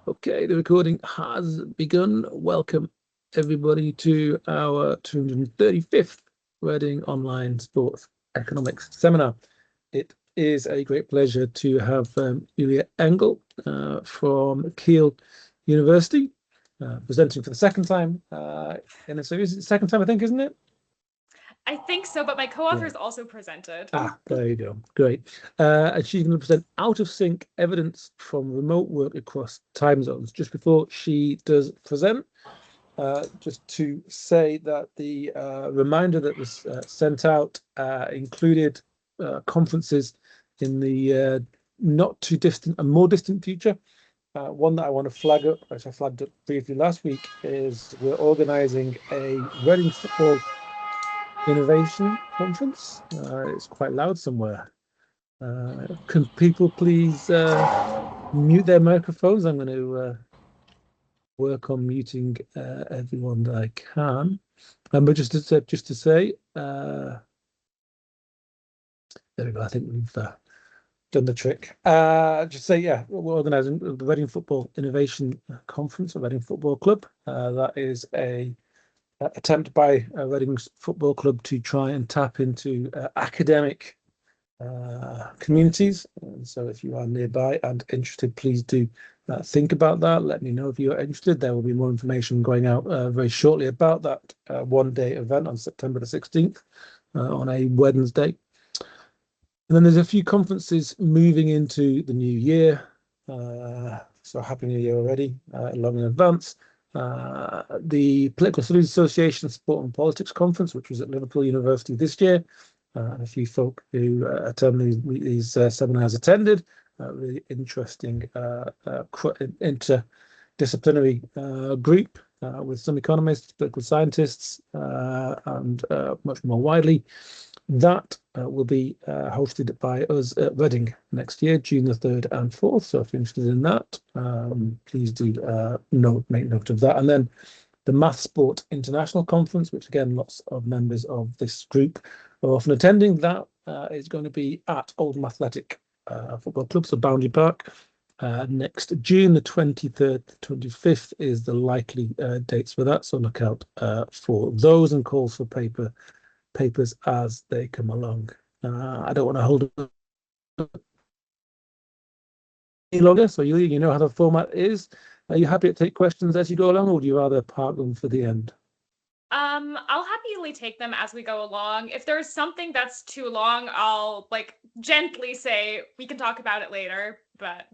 Okay, the recording has begun. Welcome everybody to our 235th Reading Online Sports Economics Seminar. It is a great pleasure to have Julia Engel from Kiel University presenting for the second time in a series. Second time, I think, isn't it? I think so, but my co-authors also presented. There you go. Great. And she's going to present out of sync evidence from remote work across time zones. Just before she does present, just to say that the reminder that was sent out included conferences in the not too distant and more distant future. One that I want to flag up, which I flagged up briefly last week, is we're organising a Reading football innovation conference. It's quite loud somewhere. Can people please mute their microphones? I'm going to work on muting everyone that I can. But just to say, there we go. I think we've done the trick. Just say, yeah, we're organising the Reading Football Innovation Conference, a Reading Football Club. That is a attempt by Reading Football Club to try and tap into academic communities. And so if you are nearby and interested, please do think about that. Let me know if you're interested. There will be more information going out very shortly about that one-day event on September the 16th on a Wednesday. And then there's a few conferences moving into the new year. So Happy New Year already, long in advance. The Political Studies Association Sport and Politics Conference, which was at Liverpool University this year. And a few folk who attend these seminars attended. Really interesting interdisciplinary group with some economists, political scientists, and much more widely. That will be hosted by us at Reading next year, June the 3rd and 4th. So if you're interested in that, please do make note of that. And then the Math Sport International Conference, which again, lots of members of this group are often attending. That is going to be at Oldham Athletic Football Club, so Boundary Park. Next June, the 23rd, 25th is the likely dates for that. So look out for those and calls for papers as they come along. I don't want to hold it any longer, so you know how the format is. Are you happy to take questions as you go along, or would you rather park them for the end? I'll happily take them as we go along. If there's something that's too long, I'll gently say we can talk about it later, but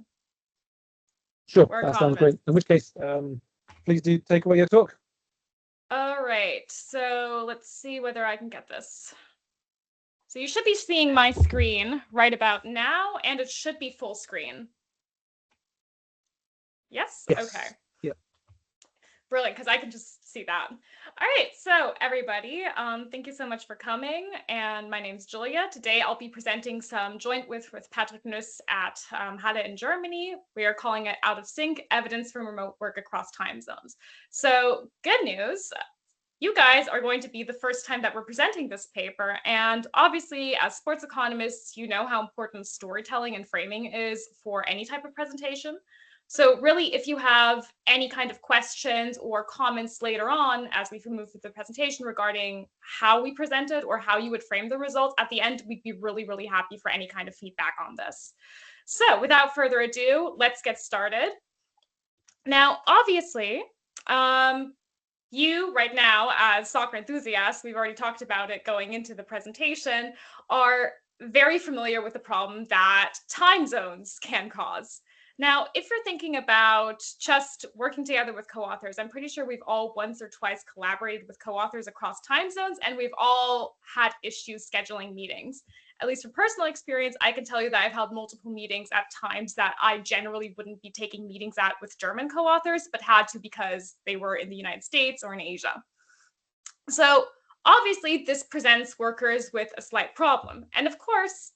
sure, that sounds great. In which case, please do take away your talk. All right, so let's see whether I can get this. So you should be seeing my screen right about now, and it should be full screen. Yes? Okay. Yeah. Brilliant, because I can just see that. All right, so everybody, thank you so much for coming. And my name's Julia. Today I'll be presenting some joint with Patrick Nuss at Halle in Germany. We are calling it Out of Sync, Evidence from Remote Work Across Time Zones. So good news, you guys are going to be the first time that we're presenting this paper. And obviously, as sports economists, you know how important storytelling and framing is for any type of presentation. So really, if you have any kind of questions or comments later on as we move through the presentation regarding how we presented or how you would frame the results, at the end, we'd be really, really happy for any kind of feedback on this. So without further ado, let's get started. Now, obviously, you right now, as soccer enthusiasts, we've already talked about it going into the presentation, are very familiar with the problem that time zones can cause. Now, if you're thinking about just working together with co-authors, I'm pretty sure we've all once or twice collaborated with co-authors across time zones, and we've all had issues scheduling meetings. At least from personal experience, I can tell you that I've held multiple meetings at times that I generally wouldn't be taking meetings at with German co-authors, but had to because they were in the United States or in Asia. So obviously, this presents workers with a slight problem. And of course,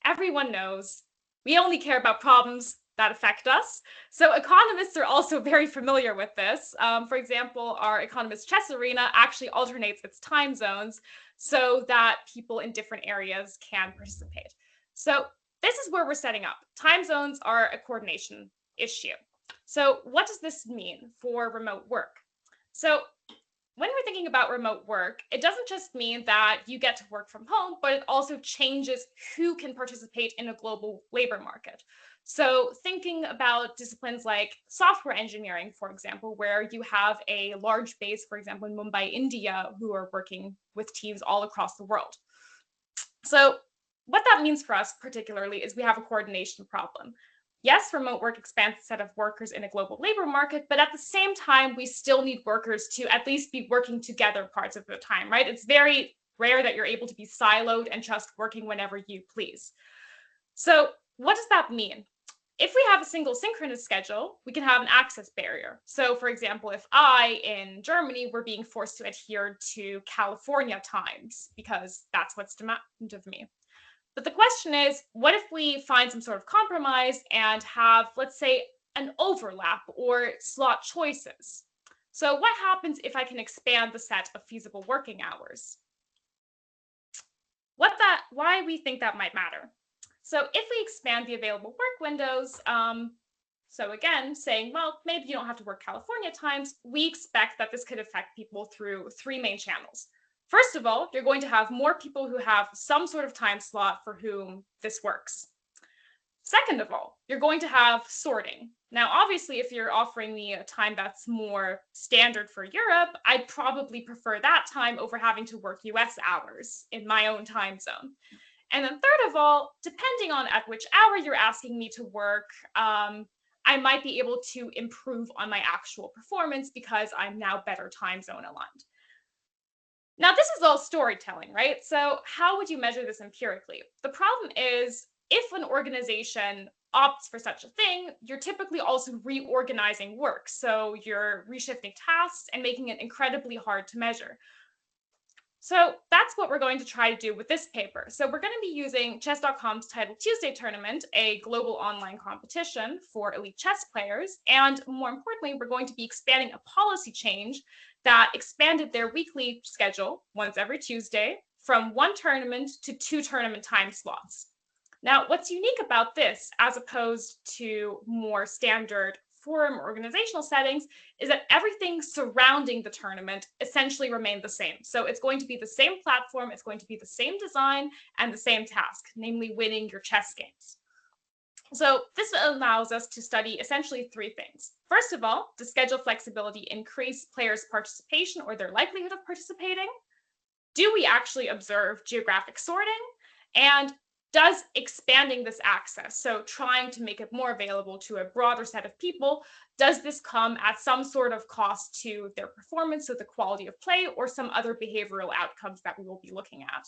everyone knows we only care about problems that affect us. So economists are also very familiar with this. For example, our economist chess arena actually alternates its time zones so that people in different areas can participate. So this is where we're setting up. Time zones are a coordination issue. So what does this mean for remote work? So when we're thinking about remote work, it doesn't just mean that you get to work from home, but it also changes who can participate in a global labor market. So thinking about disciplines like software engineering, for example, where you have a large base, for example, in Mumbai, India, who are working with teams all across the world. So what that means for us particularly is we have a coordination problem. Yes, remote work expands the set of workers in a global labor market, but at the same time, we still need workers to at least be working together parts of the time, right? It's very rare that you're able to be siloed and just working whenever you please. So what does that mean? If we have a single synchronous schedule, we can have an access barrier. So for example, if I in Germany were being forced to adhere to California times, because that's what's demanded of me. But the question is, what if we find some sort of compromise and have, let's say, an overlap or slot choices? So what happens if I can expand the set of feasible working hours? Why we think that might matter. So if we expand the available work windows, so again, saying, well, maybe you don't have to work California times, we expect that this could affect people through three main channels. First of all, you're going to have more people who have some sort of time slot for whom this works. Second of all, you're going to have sorting. Now, obviously, if you're offering me a time that's more standard for Europe, I'd probably prefer that time over having to work US hours in my own time zone. And then third of all, depending on at which hour you're asking me to work, I might be able to improve on my actual performance because I'm now better time zone aligned. Now, this is all storytelling, right? So how would you measure this empirically? The problem is if an organization opts for such a thing, you're typically also reorganizing work. So you're reshifting tasks and making it incredibly hard to measure. So that's what we're going to try to do with this paper. So we're going to be using chess.com's Title Tuesday tournament, a global online competition for elite chess players. And more importantly, we're going to be expanding a policy change that expanded their weekly schedule once every Tuesday from one tournament to 2 tournament time slots. Now, what's unique about this, as opposed to more standard forum organizational settings, is that everything surrounding the tournament essentially remained the same. So it's going to be the same platform, it's going to be the same design and the same task, namely winning your chess games. So this allows us to study essentially 3 things. First of all, does schedule flexibility increase players' participation or their likelihood of participating? Do we actually observe geographic sorting? And does expanding this access, so trying to make it more available to a broader set of people, does this come at some sort of cost to their performance, so the quality of play, or some other behavioral outcomes that we will be looking at?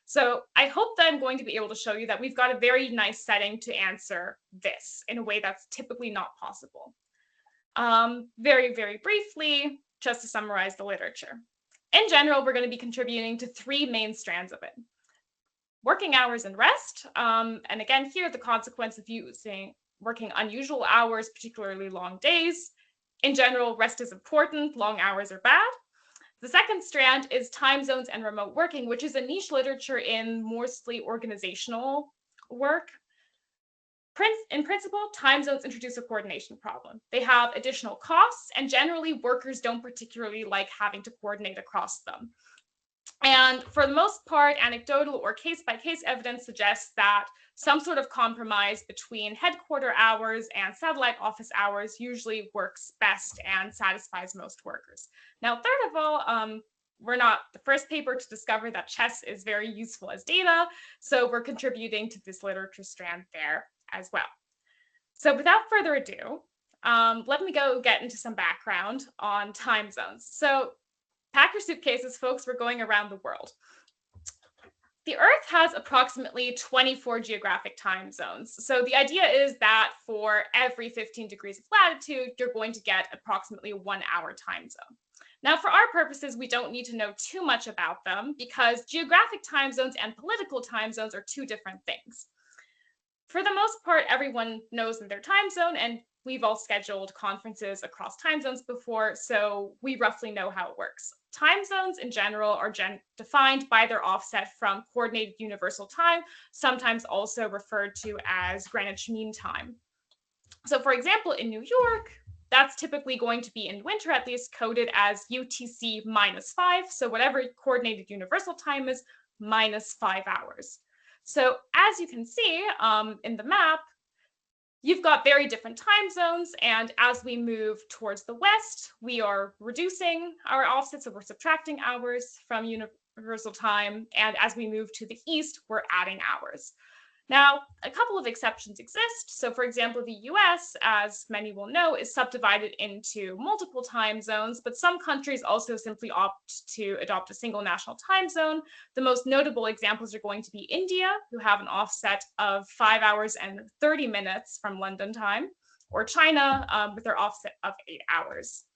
So I hope that I'm going to be able to show you that we've got a very nice setting to answer this in a way that's typically not possible. Very, very briefly, just to summarize the literature. In general, we're going to be contributing to 3 main strands of it. Working hours and rest. And again, here, the consequence of working unusual hours, particularly long days. In general, rest is important, long hours are bad. The second strand is time zones and remote working, which is a niche literature in mostly organizational work. In principle, time zones introduce a coordination problem. They have additional costs, and generally, workers don't particularly like having to coordinate across them. And for the most part, anecdotal or case-by-case evidence suggests that some sort of compromise between headquarter hours and satellite office hours usually works best and satisfies most workers. Now, third of all, we're not the first paper to discover that chess is very useful as data, so we're contributing to this literature strand there as well. So without further ado, let me go get into some background on time zones. So pack your suitcases, folks, we're going around the world. The Earth has approximately 24 geographic time zones. So the idea is that for every 15 degrees of latitude, you're going to get approximately a 1-hour time zone. Now, for our purposes, we don't need to know too much about them because geographic time zones and political time zones are 2 different things. For the most part, everyone knows in their time zone, and we've all scheduled conferences across time zones before, so we roughly know how it works. Time zones in general are defined by their offset from Coordinated Universal Time, sometimes also referred to as Greenwich Mean Time. So for example, in New York, that's typically going to be, in winter at least, coded as UTC -5. So whatever coordinated universal time is, -5 hours. So as you can see in the map, you've got very different time zones, and as we move towards the west, we are reducing our offsets, so we're subtracting hours from universal time, and as we move to the east, we're adding hours. Now, a couple of exceptions exist. So for example, the US, as many will know, is subdivided into multiple time zones, but some countries also simply opt to adopt a single national time zone. The most notable examples are going to be India, who have an offset of 5 hours and 30 minutes from London time, or China with their offset of 8 hours.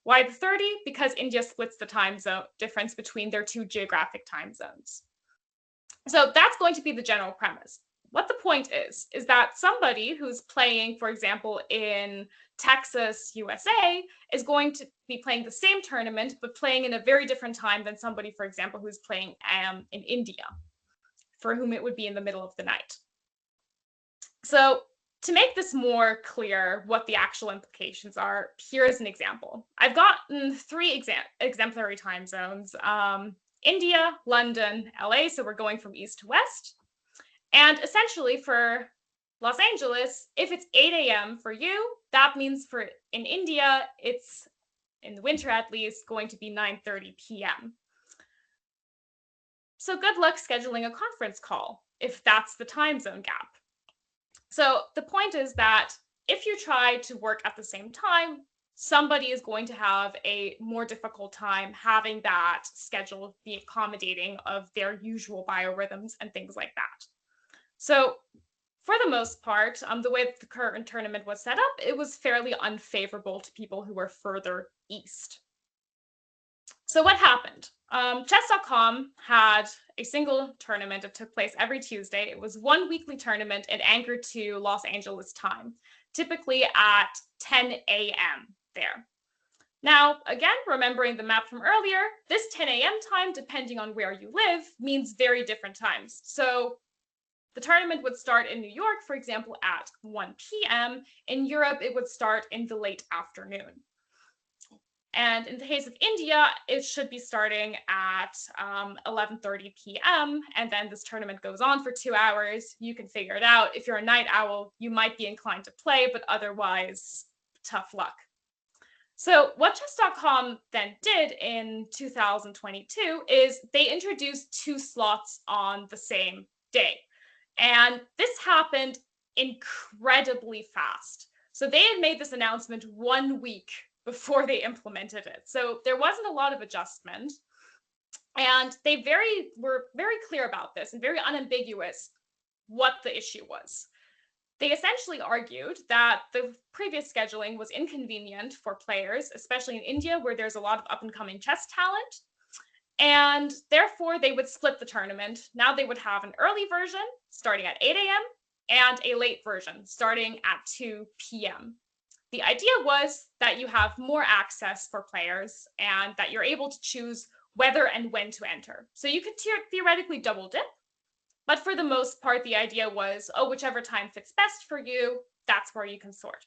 Why the 30? Because India splits the time zone difference between their two geographic time zones. So that's going to be the general premise. What the point is that somebody who's playing, for example, in Texas, USA, is going to be playing the same tournament, but playing in a very different time than somebody, for example, who's playing in India, for whom it would be in the middle of the night. So to make this more clear what the actual implications are, here is an example. I've gotten 3 exemplary time zones, India, London, LA, so we're going from east to west. And essentially for Los Angeles, if it's 8 a.m. for you, that means in India, it's, in the winter at least, going to be 9:30 p.m. So good luck scheduling a conference call if that's the time zone gap. So the point is that if you try to work at the same time, somebody is going to have a more difficult time having that schedule be accommodating of their usual biorhythms and things like that. So for the most part, the way that the current tournament was set up, it was fairly unfavorable to people who were further east. So what happened? Chess.com had a single tournament that took place every Tuesday. It was one weekly tournament and anchored to Los Angeles time, typically at 10 a.m. there. Now, again, remembering the map from earlier, this 10 a.m. time, depending on where you live, means very different times. So the tournament would start in New York, for example, at 1 p.m. In Europe, it would start in the late afternoon. And in the case of India, it should be starting at 11:30 p.m. And then this tournament goes on for 2 hours. You can figure it out. If you're a night owl, you might be inclined to play, but otherwise, tough luck. So what chess.com then did in 2022 is they introduced 2 slots on the same day. And this happened incredibly fast. So they had made this announcement 1 week before they implemented it. So there wasn't a lot of adjustment. And they were very clear about this and very unambiguous what the issue was. They essentially argued that the previous scheduling was inconvenient for players, especially in India, where there's a lot of up-and-coming chess talent. And therefore, they would split the tournament. Now they would have an early version starting at 8 a.m. and a late version starting at 2 p.m. The idea was that you have more access for players and that you're able to choose whether and when to enter. So you could theoretically double dip, but for the most part, the idea was, whichever time fits best for you, that's where you can sort.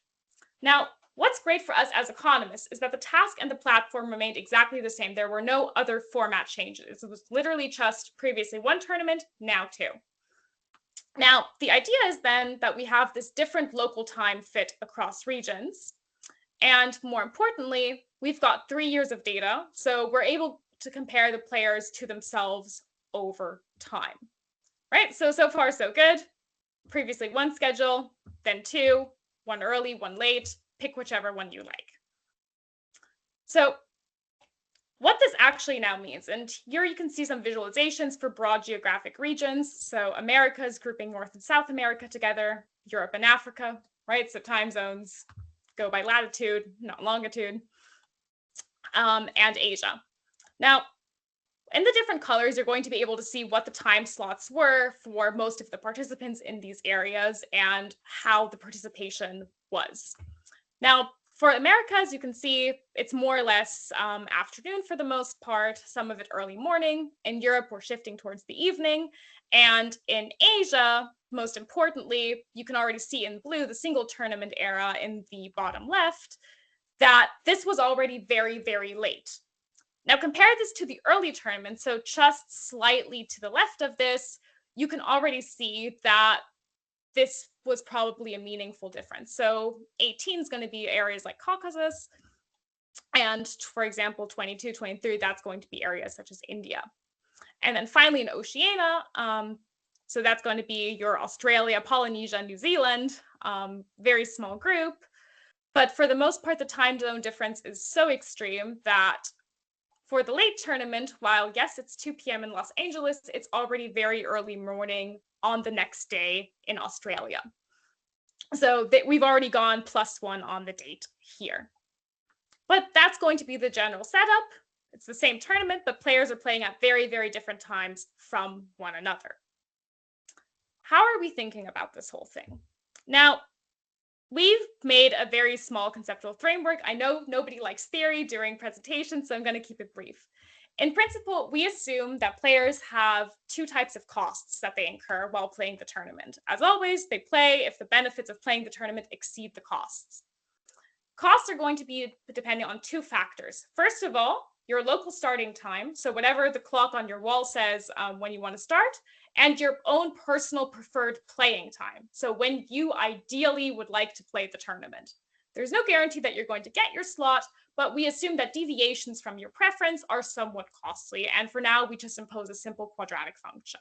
Now, what's great for us as economists is that the task and the platform remained exactly the same. There were no other format changes. It was literally just previously 1 tournament, now 2. Now, the idea is then that we have this different local time fit across regions. And more importantly, we've got 3 years of data. So we're able to compare the players to themselves over time. Right? So far, so good. Previously 1 schedule, then 2, 1 early, 1 late. Pick whichever one you like. So what this actually now means, and here you can see some visualizations for broad geographic regions. So America is grouping North and South America together, Europe and Africa, right? So time zones go by latitude, not longitude, and Asia. Now, in the different colors, you're going to be able to see what the time slots were for most of the participants in these areas and how the participation was. Now, for America, as you can see, it's more or less afternoon for the most part, some of it early morning. In Europe, we're shifting towards the evening. And in Asia, most importantly, you can already see in blue the single tournament era in the bottom left. that this was already very, very late. Now compare this to the early tournament. So just slightly to the left of this, you can already see that this was probably a meaningful difference. So 18 is going to be areas like Caucasus. And for example, 22, 23, that's going to be areas such as India. And then finally in Oceania, so that's going to be your Australia, Polynesia, New Zealand, very small group. But for the most part, the time zone difference is so extreme that for the late tournament, while yes, it's 2 p.m. in Los Angeles, it's already very early morning on the next day in Australia. So we've already gone +1 on the date here. But that's going to be the general setup. It's the same tournament, but players are playing at very, very different times from one another. How are we thinking about this whole thing? Now, we've made a very small conceptual framework. I know nobody likes theory during presentations, so I'm going to keep it brief. In principle, we assume that players have two types of costs that they incur while playing the tournament. As always, they play if the benefits of playing the tournament exceed the costs. Costs are going to be dependent on two factors. First of all, your local starting time, so whatever the clock on your wall says when you want to start, and your own personal preferred playing time, so when you ideally would like to play the tournament. There's no guarantee that you're going to get your slot, but we assume that deviations from your preference are somewhat costly, and for now, we just impose a simple quadratic function.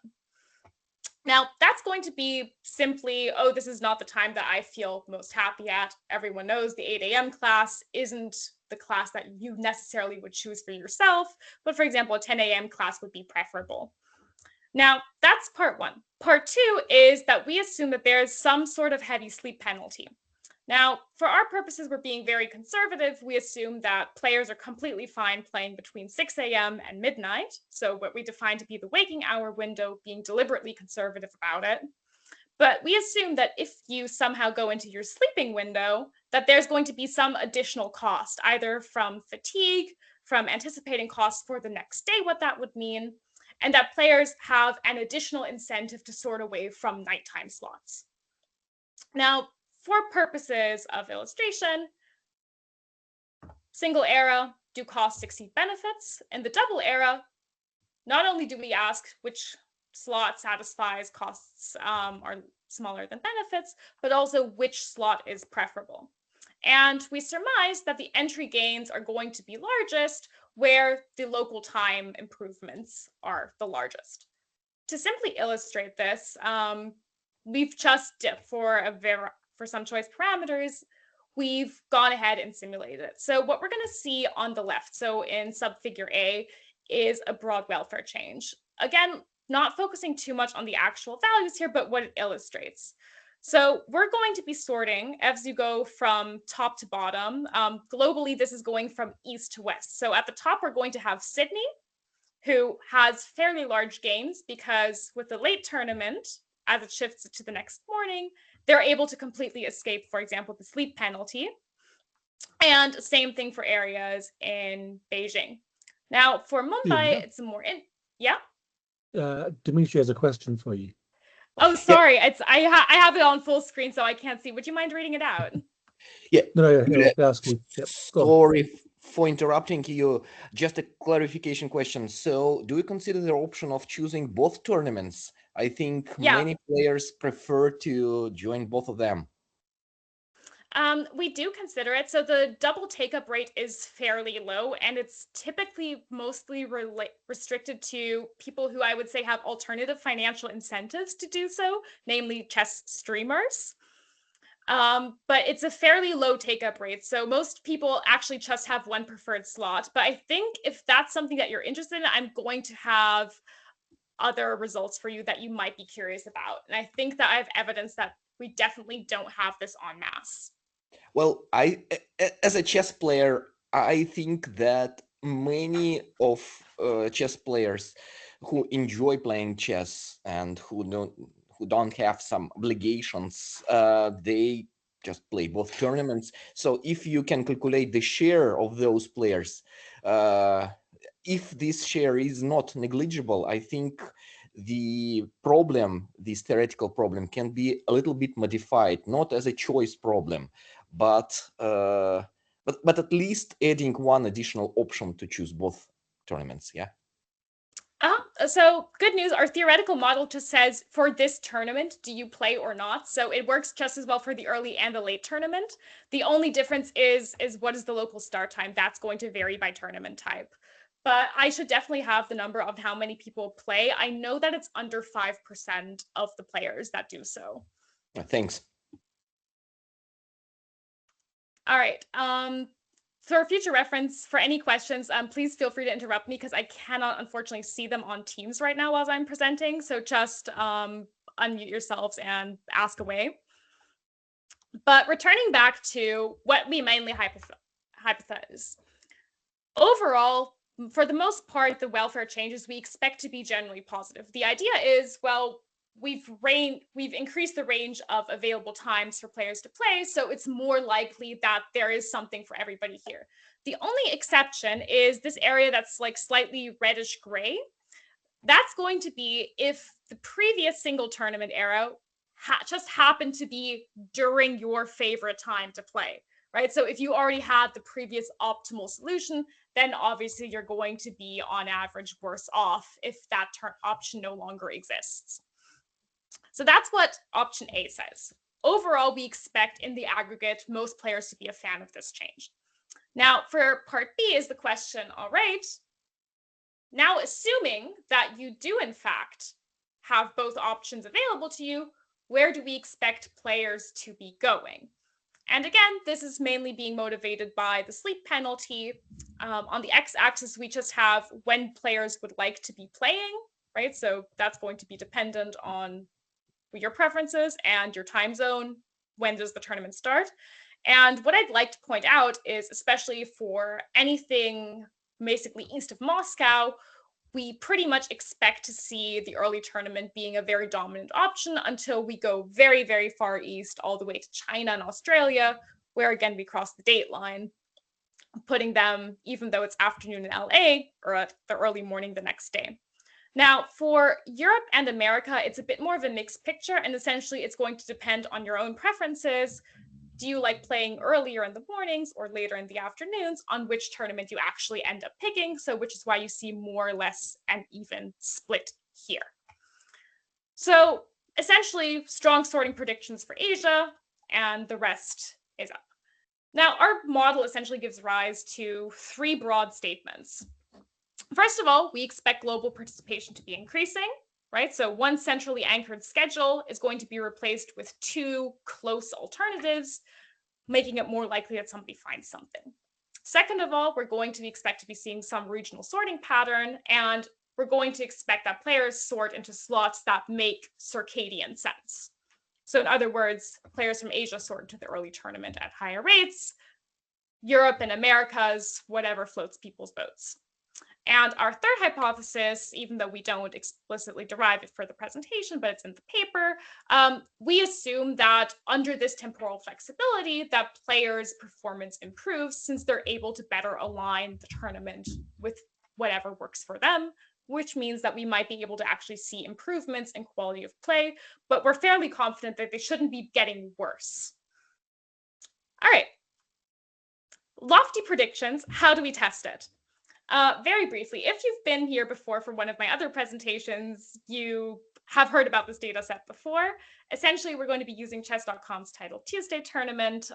Now, that's going to be simply, oh, this is not the time that I feel most happy at. Everyone knows the 8 a.m. class isn't the class that you necessarily would choose for yourself, but for example, a 10 a.m. class would be preferable. Now, that's part one. Part two is that we assume that there's some sort of heavy sleep penalty. Now, for our purposes, we're being very conservative. We assume that players are completely fine playing between 6 a.m. and midnight. So what we define to be the waking hour window, being deliberately conservative about it. But we assume that if you somehow go into your sleeping window, that there's going to be some additional cost, either from fatigue, from anticipating costs for the next day, what that would mean, and that players have an additional incentive to sort away from nighttime slots. Now, for purposes of illustration, single era, do costs exceed benefits? In the double era, not only do we ask which slot satisfies costs are smaller than benefits, but also which slot is preferable. And we surmise that the entry gains are going to be largest where the local time improvements are the largest. To simply illustrate this, we've just, for some choice parameters, we've gone ahead and simulated it. So what we're going to see on the left, so in subfigure A, is a broad welfare change. Again, not focusing too much on the actual values here, but what it illustrates. So we're going to be sorting as you go from top to bottom. Globally, this is going from east to west. So at the top, we're going to have Sydney, who has fairly large gains because with the late tournament, as it shifts to the next morning, they're able to completely escape, for example, the sleep penalty. And same thing for areas in Beijing. Now, for Mumbai, it's a more yeah. Dimitri has a question for you. Oh, sorry. It's I have it on full screen, so I can't see. Would you mind reading it out? Yeah. Ask you. Yep. Sorry for interrupting you. Just a clarification question. So, do you consider the option of choosing both tournaments? I think many players prefer to join both of them. We do consider it. So the double take-up rate is fairly low, and it's typically mostly restricted to people who I would say have alternative financial incentives to do so, namely chess streamers. But it's a fairly low take-up rate. So most people actually just have one preferred slot. But I think if that's something that you're interested in, I'm going to have other results for you that you might be curious about. And I think that I have evidence that we definitely don't have this en masse. Well, as a chess player, I think that many of chess players who enjoy playing chess and who don't have some obligations, they just play both tournaments. So if you can calculate the share of those players, if this share is not negligible, I think the problem, this theoretical problem, can be a little bit modified, not as a choice problem, but but at least adding one additional option to choose both tournaments. Yeah. So good news, our theoretical model just says for this tournament, do you play or not? So it works just as well for the early and the late tournament. The only difference is what is the local start time? That's going to vary by tournament type. But I should definitely have the number of how many people play. I know that it's under 5% of the players that do so. Thanks. All right. For future reference, for any questions, please feel free to interrupt me because I cannot, unfortunately, see them on Teams right now while I'm presenting. So just unmute yourselves and ask away. But returning back to what we mainly hypothesize. Overall, for the most part, the welfare changes we expect to be generally positive. The idea is, well, we've increased the range of available times for players to play, so it's more likely that there is something for everybody here. The only exception is this area that's like slightly reddish gray. That's going to be if the previous single tournament era just happened to be during your favorite time to play, right? So if you already had the previous optimal solution, then obviously you're going to be on average worse off if that option no longer exists. So that's what option A says. Overall, we expect in the aggregate most players to be a fan of this change. Now, for part B is the question, all right, now assuming that you do in fact have both options available to you, where do we expect players to be going? And again, this is mainly being motivated by the sleep penalty. On the x-axis, we just have when players would like to be playing, right? So that's going to be dependent on your preferences and your time zone. When does the tournament start? And what I'd like to point out is, especially for anything basically east of Moscow, we pretty much expect to see the early tournament being a very dominant option until we go very, very far east, all the way to China and Australia, where again we cross the date line, putting them, even though it's afternoon in LA, or at the early morning the next day. Now, for Europe and America, it's a bit more of a mixed picture, and essentially it's going to depend on your own preferences. Do you like playing earlier in the mornings or later in the afternoons, on which tournament you actually end up picking? So which is why you see more or less an even split here. So essentially strong sorting predictions for Asia, and the rest is up. Now, our model essentially gives rise to three broad statements. First of all, we expect global participation to be increasing, right? So one centrally anchored schedule is going to be replaced with two close alternatives, making it more likely that somebody finds something. Second of all, we're going to expect to be seeing some regional sorting pattern, and we're going to expect that players sort into slots that make circadian sense. So in other words, players from Asia sort into the early tournament at higher rates, Europe and Americas, whatever floats people's boats. And our third hypothesis, even though we don't explicitly derive it for the presentation, but it's in the paper, we assume that under this temporal flexibility, that players' performance improves since they're able to better align the tournament with whatever works for them, which means that we might be able to actually see improvements in quality of play, but we're fairly confident that they shouldn't be getting worse. All right. Lofty predictions, how do we test it? Very briefly, if you've been here before for one of my other presentations, you have heard about this data set before. Essentially, we're going to be using chess.com's Title Tuesday tournament.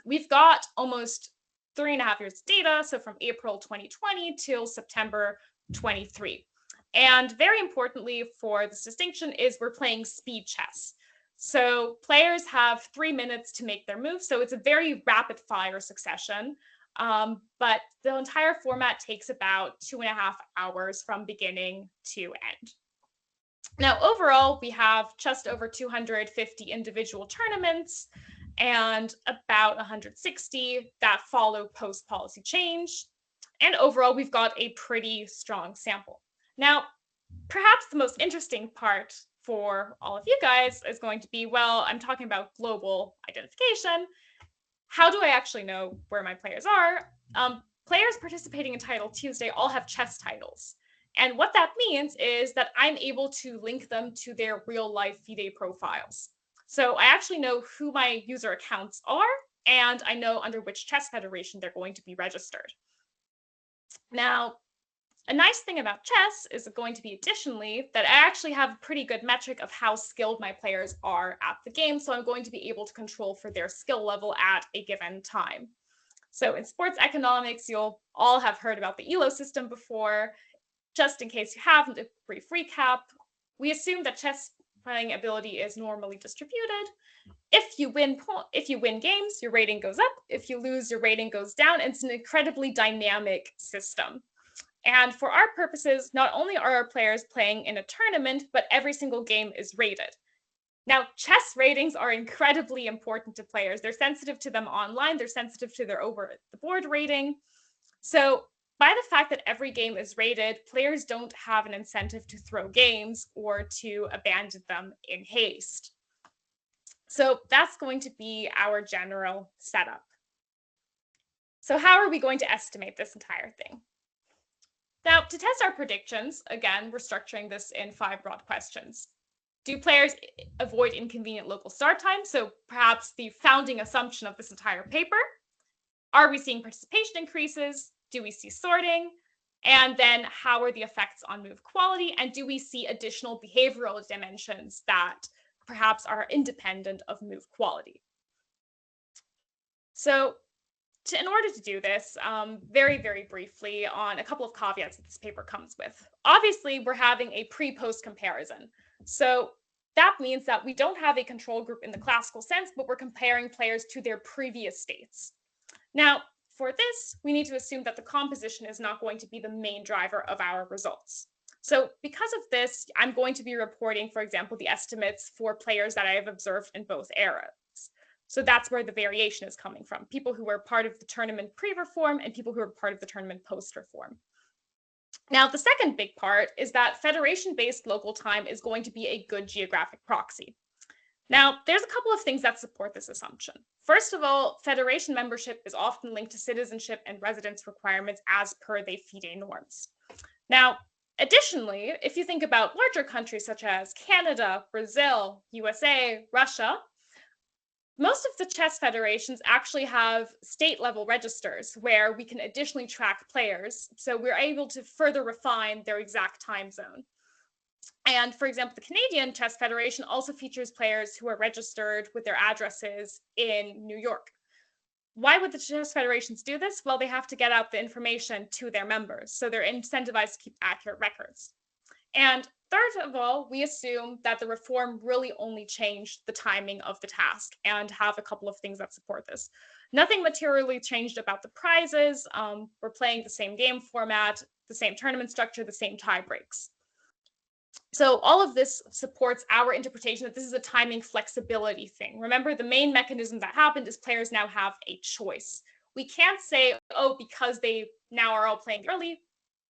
We've got almost 3.5 years of data, so from April 2020 till September 23. And very importantly for this distinction is we're playing speed chess. So players have 3 minutes to make their move, so it's a very rapid fire succession. But the entire format takes about 2.5 hours from beginning to end. Now, overall, we have just over 250 individual tournaments and about 160 that follow post-policy change. And overall, we've got a pretty strong sample. Now, perhaps the most interesting part for all of you guys is going to be, well, I'm talking about global identification. How do I actually know where my players are? Players participating in Title Tuesday all have chess titles. And what that means is that I'm able to link them to their real life FIDE profiles. So I actually know who my user accounts are, and I know under which chess federation they're going to be registered. Now, a nice thing about chess is going to be additionally that I actually have a pretty good metric of how skilled my players are at the game, so I'm going to be able to control for their skill level at a given time. So in sports economics, you'll all have heard about the ELO system before. Just in case you haven't, a brief recap. We assume that chess playing ability is normally distributed. If you win games, your rating goes up. If you lose, your rating goes down. It's an incredibly dynamic system. And for our purposes, not only are our players playing in a tournament, but every single game is rated. Now, chess ratings are incredibly important to players. They're sensitive to them online. They're sensitive to their over-the-board rating. So by the fact that every game is rated, players don't have an incentive to throw games or to abandon them in haste. So that's going to be our general setup. So how are we going to estimate this entire thing? Now, to test our predictions, again, we're structuring this in 5 broad questions. Do players avoid inconvenient local start times? So perhaps the founding assumption of this entire paper. Are we seeing participation increases? Do we see sorting? And then how are the effects on move quality? And do we see additional behavioral dimensions that perhaps are independent of move quality? So in order to do this, very, very briefly on a couple of caveats that this paper comes with. Obviously, we're having a pre-post comparison. So that means that we don't have a control group in the classical sense, but we're comparing players to their previous states. Now, for this, we need to assume that the composition is not going to be the main driver of our results. So because of this, I'm going to be reporting, for example, the estimates for players that I have observed in both eras. So that's where the variation is coming from, people who were part of the tournament pre-reform and people who were part of the tournament post-reform. Now, the second big part is that federation-based local time is going to be a good geographic proxy. Now, there's a couple of things that support this assumption. First of all, federation membership is often linked to citizenship and residence requirements as per the FIDE norms. Now, additionally, if you think about larger countries such as Canada, Brazil, USA, Russia, most of the chess federations actually have state-level registers where we can additionally track players, so we're able to further refine their exact time zone. And for example, the Canadian Chess Federation also features players who are registered with their addresses in New York. Why would the chess federations do this? Well, they have to get out the information to their members, so they're incentivized to keep accurate records. And third of all, we assume that the reform really only changed the timing of the task and have a couple of things that support this. Nothing materially changed about the prizes. We're playing the same game format, the same tournament structure, the same tie breaks. So all of this supports our interpretation that this is a timing flexibility thing. Remember, the main mechanism that happened is players now have a choice. We can't say, oh, because they now are all playing early,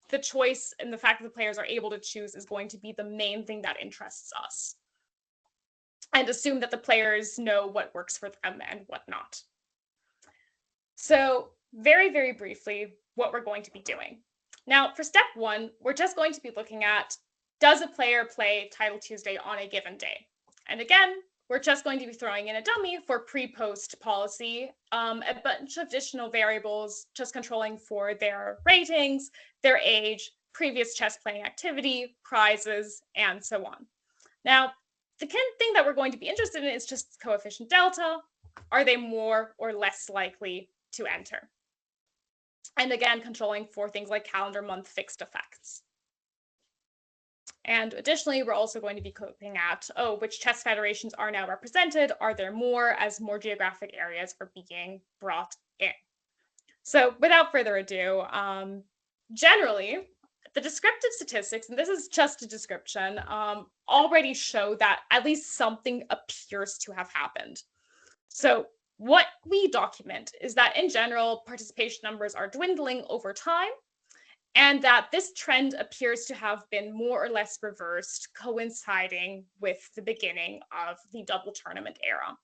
the choice and the fact that the players are able to choose is going to be the main thing that interests us. And assume that the players know what works for them and what not. So very, very briefly, what we're going to be doing. Now, for step 1, we're just going to be looking at, does a player play Title Tuesday on a given day? And again, we're just going to be throwing in a dummy for pre-post policy, a bunch of additional variables, just controlling for their ratings, their age, previous chess playing activity, prizes, and so on. Now, the thing that we're going to be interested in is just coefficient delta. Are they more or less likely to enter? And again, controlling for things like calendar month fixed effects. And additionally, we're also going to be looking at, which chess federations are now represented? Are there more as more geographic areas are being brought in? So without further ado, generally, the descriptive statistics, and this is just a description, already show that at least something appears to have happened. So what we document is that in general, participation numbers are dwindling over time, and that this trend appears to have been more or less reversed, coinciding with the beginning of the double tournament era.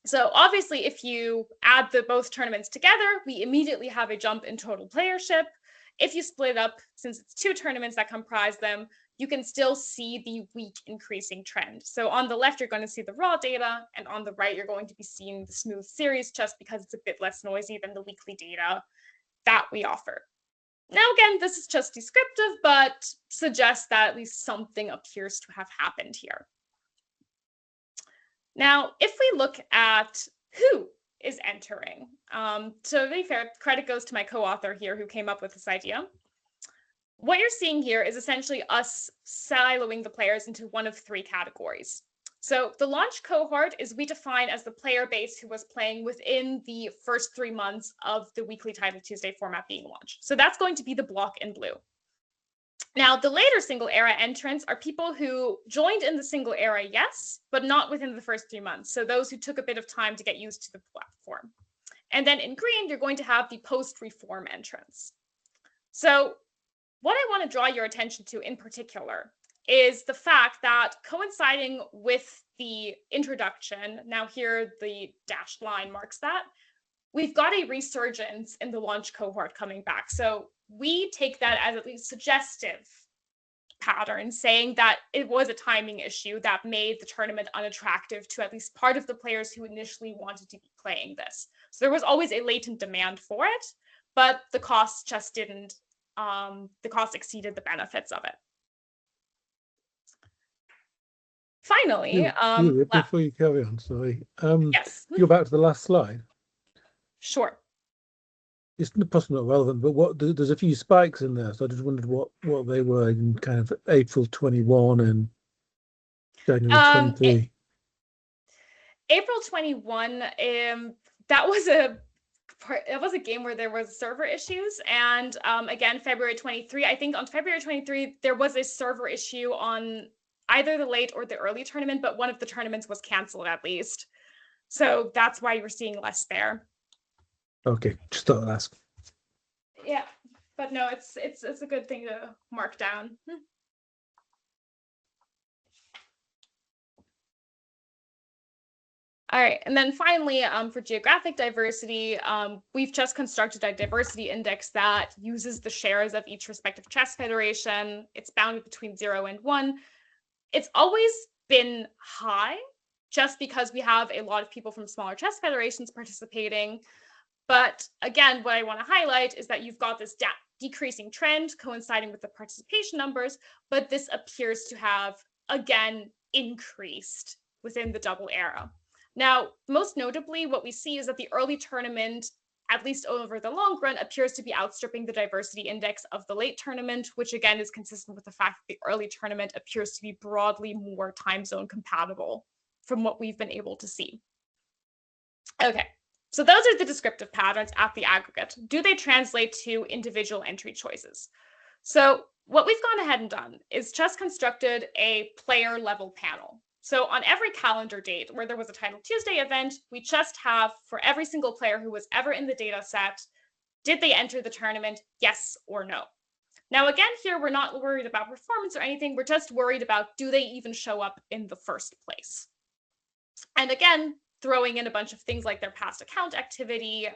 So obviously, if you add both tournaments together, we immediately have a jump in total playership. If you split up, since it's 2 tournaments that comprise them, you can still see the weak increasing trend. So on the left, you're going to see the raw data, and on the right, you're going to be seeing the smooth series just because it's a bit less noisy than the weekly data that we offer. Now, again, this is just descriptive, but suggests that at least something appears to have happened here. Now, if we look at who is entering, to be fair, credit goes to my co-author here who came up with this idea. What you're seeing here is essentially us siloing the players into one of three categories. So the launch cohort is we define as the player base who was playing within the first 3 months of the weekly Title Tuesday format being launched. So that's going to be the block in blue. Now, the later single era entrants are people who joined in the single era, yes, but not within the first 3 months. So those who took a bit of time to get used to the platform. And then in green, you're going to have the post-reform entrants. So what I want to draw your attention to in particular is the fact that coinciding with the introduction, now here the dashed line marks that, we've got a resurgence in the launch cohort coming back. So we take that as at least suggestive pattern, saying that it was a timing issue that made the tournament unattractive to at least part of the players who initially wanted to be playing this. So there was always a latent demand for it, but the cost just didn't, the cost exceeded the benefits of it. Finally, before you carry on, sorry. Yes. You're back to the last slide. Sure. It's possibly not relevant, but there's a few spikes in there, so I just wondered what they were in kind of April 21 and January 23. April 21, that was a game where there was server issues, and again February 23. I think on February 23 there was a server issue on either the late or the early tournament, but one of the tournaments was canceled at least. So that's why you're seeing less there. Okay, just thought I'd ask. Yeah, but no, it's a good thing to mark down. All right, and then finally, for geographic diversity, we've just constructed a diversity index that uses the shares of each respective chess federation. It's bounded between 0 and 1. It's always been high, just because we have a lot of people from smaller chess federations participating. But again, what I want to highlight is that you've got this decreasing trend coinciding with the participation numbers, but this appears to have, again, increased within the double era. Now, most notably, what we see is that the early tournament, at least over the long run, appears to be outstripping the diversity index of the late tournament, which again is consistent with the fact that the early tournament appears to be broadly more time zone compatible from what we've been able to see. Okay, so those are the descriptive patterns at the aggregate. Do they translate to individual entry choices? So what we've gone ahead and done is just constructed a player level panel. So on every calendar date where there was a Title Tuesday event, we just have for every single player who was ever in the data set, did they enter the tournament, yes or no? Now, again, here we're not worried about performance or anything. We're just worried about, do they even show up in the first place? And again, throwing in a bunch of things like their past account activity.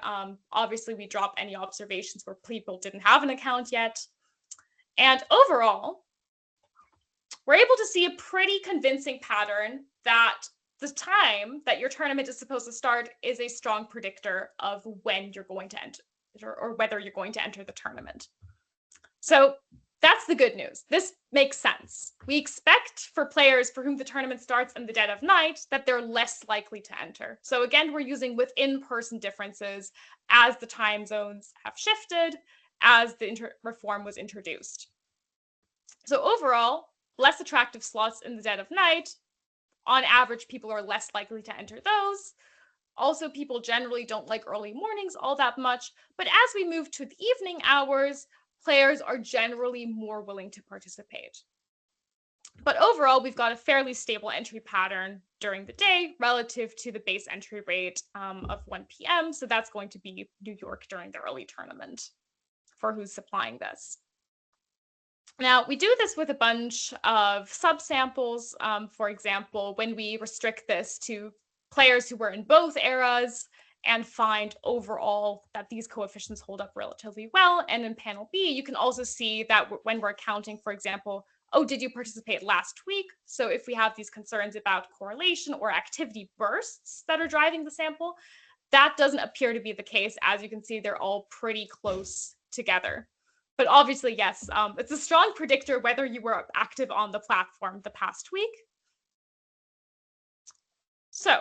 Obviously, we drop any observations where people didn't have an account yet. And overall, we're able to see a pretty convincing pattern that the time that your tournament is supposed to start is a strong predictor of when you're going to enter or whether you're going to enter the tournament. So that's the good news. This makes sense. We expect for players for whom the tournament starts in the dead of night that they're less likely to enter. So again, we're using within-person differences as the time zones have shifted, as the reform was introduced. So overall, less attractive slots in the dead of night. On average, people are less likely to enter those. Also, people generally don't like early mornings all that much. But as we move to the evening hours, players are generally more willing to participate. But overall, we've got a fairly stable entry pattern during the day relative to the base entry rate of 1 p.m. So that's going to be New York during the early tournament for who's supplying this. Now, we do this with a bunch of subsamples. For example, when we restrict this to players who were in both eras and find overall that these coefficients hold up relatively well. And in panel B, you can also see that when we're counting, for example, oh, did you participate last week? So if we have these concerns about correlation or activity bursts that are driving the sample, that doesn't appear to be the case. As you can see, they're all pretty close together. But obviously, yes, it's a strong predictor whether you were active on the platform the past week. So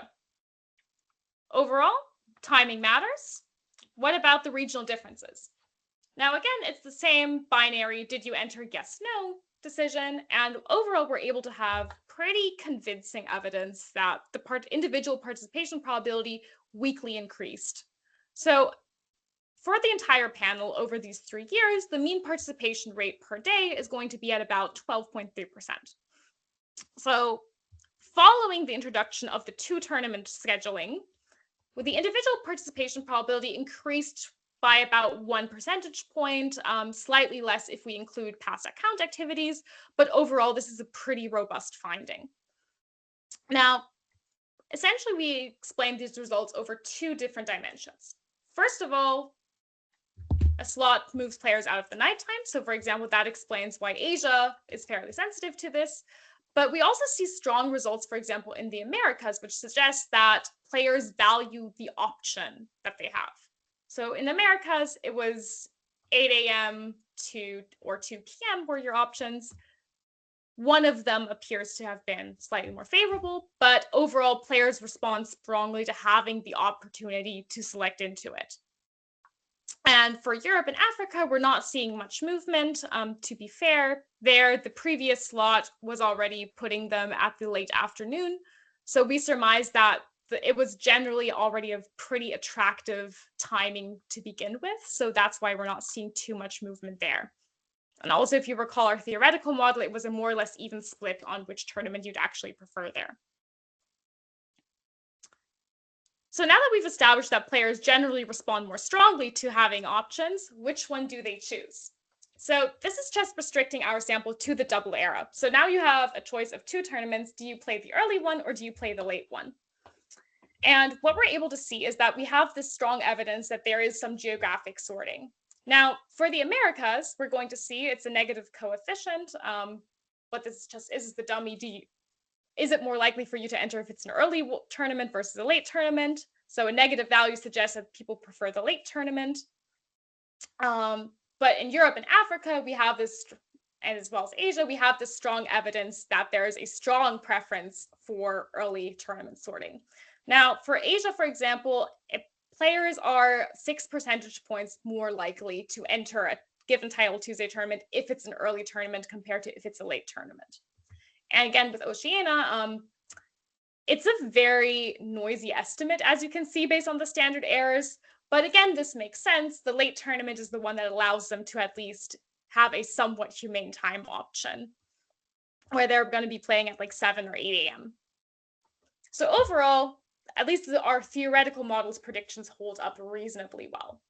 overall, timing matters. What about the regional differences? Now, again, it's the same binary, did you enter yes, no decision. And overall, we're able to have pretty convincing evidence that the individual participation probability weakly increased. So for the entire panel over these 3 years, the mean participation rate per day is going to be at about 12.3%. So following the introduction of the 2-tournament scheduling, with the individual participation probability increased by about 1 percentage point, slightly less if we include past account activities, but overall, this is a pretty robust finding. Now, essentially, we explained these results over 2 different dimensions. First of all, a slot moves players out of the nighttime. So for example, that explains why Asia is fairly sensitive to this. But we also see strong results, for example, in the Americas, which suggests that players value the option that they have. So in the Americas, it was 8 a.m. or 2 p.m. were your options. One of them appears to have been slightly more favorable, but overall, players respond strongly to having the opportunity to select into it. And for Europe and Africa, we're not seeing much movement. To be fair, the previous slot was already putting them at the late afternoon. So we surmise that it was generally already a pretty attractive timing to begin with. So that's why we're not seeing too much movement there. And also, if you recall our theoretical model, it was a more or less even split on which tournament you'd actually prefer there. So now that we've established that players generally respond more strongly to having options, which one do they choose? So this is just restricting our sample to the double era. So now you have a choice of 2 tournaments. Do you play the early one or do you play the late one? And what we're able to see is that we have this strong evidence that there is some geographic sorting. Now, for the Americas, we're going to see it's a negative coefficient. What this just is the dummy. Is it more likely for you to enter if it's an early tournament versus a late tournament? So a negative value suggests that people prefer the late tournament. But in Europe and Africa, we have this, and as well as Asia, we have this strong evidence that there is a strong preference for early tournament sorting. Now, for Asia, for example, players are 6 percentage points more likely to enter a given Title Tuesday tournament if it's an early tournament compared to if it's a late tournament. And again, with Oceania, it's a very noisy estimate, as you can see, based on the standard errors. But again, this makes sense. The late tournament is the one that allows them to at least have a somewhat humane time option, where they're going to be playing at like 7 or 8 a.m. So overall, at least our theoretical model's predictions hold up reasonably well.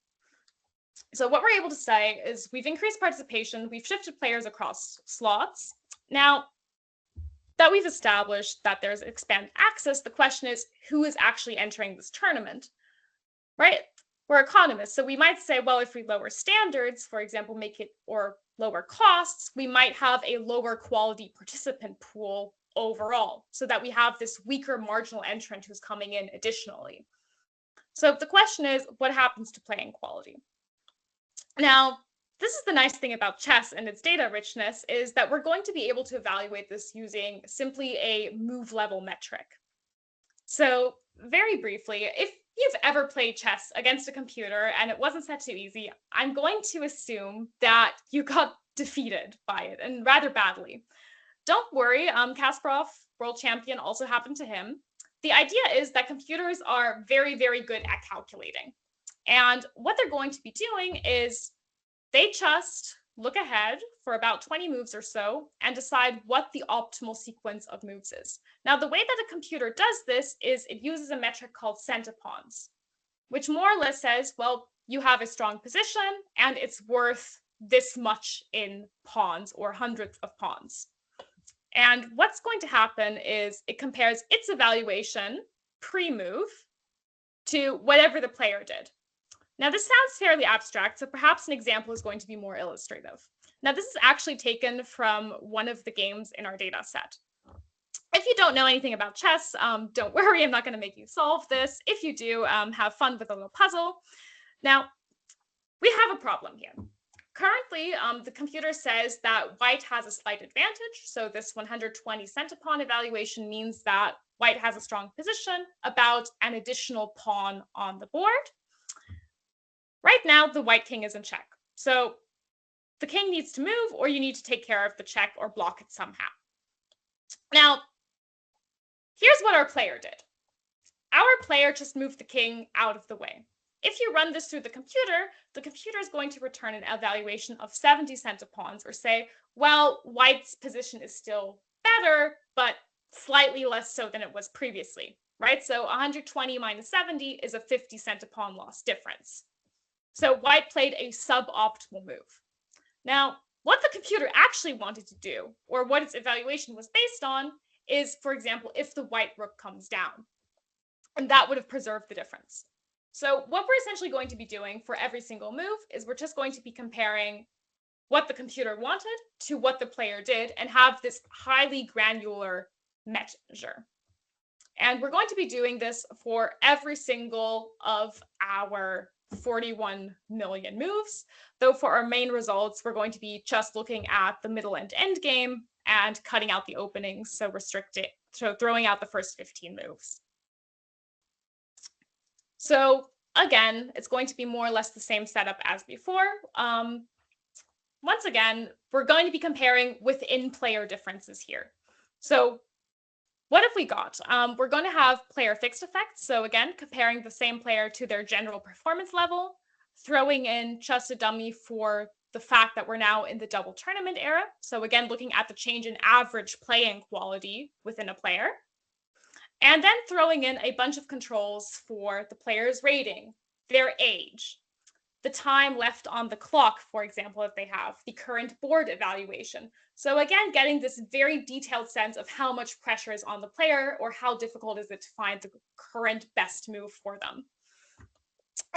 So what we're able to say is we've increased participation, we've shifted players across slots. Now, that we've established that there's expanded access, the question is, who is actually entering this tournament, right? We're economists, so we might say, well, if we lower standards, for example, or lower costs, we might have a lower quality participant pool overall, so that we have this weaker marginal entrant who's coming in additionally. So the question is, what happens to playing quality? Now, this is the nice thing about chess and its data richness, is that we're going to be able to evaluate this using simply a move level metric. So very briefly, if you've ever played chess against a computer and it wasn't set too easy, I'm going to assume that you got defeated by it, and rather badly. Don't worry, Kasparov, world champion, also happened to him. The idea is that computers are very, very good at calculating. And what they're going to be doing is they just look ahead for about 20 moves or so and decide what the optimal sequence of moves is. Now, the way that a computer does this is it uses a metric called centipawns, which more or less says, well, you have a strong position and it's worth this much in pawns or hundreds of pawns. And what's going to happen is it compares its evaluation pre-move to whatever the player did. Now, this sounds fairly abstract, so perhaps an example is going to be more illustrative. Now, this is actually taken from one of the games in our data set. If you don't know anything about chess, don't worry, I'm not going to make you solve this. If you do, have fun with a little puzzle. Now, we have a problem here. Currently, the computer says that white has a slight advantage. So this 120 centipon evaluation means that white has a strong position, about an additional pawn on the board. Right now, the white king is in check. So the king needs to move, or you need to take care of the check or block it somehow. Now, here's what our player did. Our player just moved the king out of the way. If you run this through the computer is going to return an evaluation of 70 centipons, or say, well, white's position is still better, but slightly less so than it was previously, right? So 120 minus 70 is a 50 centipon loss difference. So white played a suboptimal move. Now, what the computer actually wanted to do, or what its evaluation was based on, is, for example, if the white rook comes down. And that would have preserved the difference. So what we're essentially going to be doing for every single move is we're just going to be comparing what the computer wanted to what the player did and have this highly granular measure. And we're going to be doing this for every single of our 41 million moves, though for our main results, we're going to be just looking at the middle and end game and cutting out the openings, so throwing out the first 15 moves. So again, it's going to be more or less the same setup as before. Once again, we're going to be comparing within player differences here. So what have we got? We're going to have player fixed effects. So again, comparing the same player to their general performance level, throwing in just a dummy for the fact that we're now in the double tournament era. So again, looking at the change in average playing quality within a player. And then throwing in a bunch of controls for the player's rating, their age, the time left on the clock, for example, if they have, the current board evaluation. So again, getting this very detailed sense of how much pressure is on the player or how difficult is it to find the current best move for them.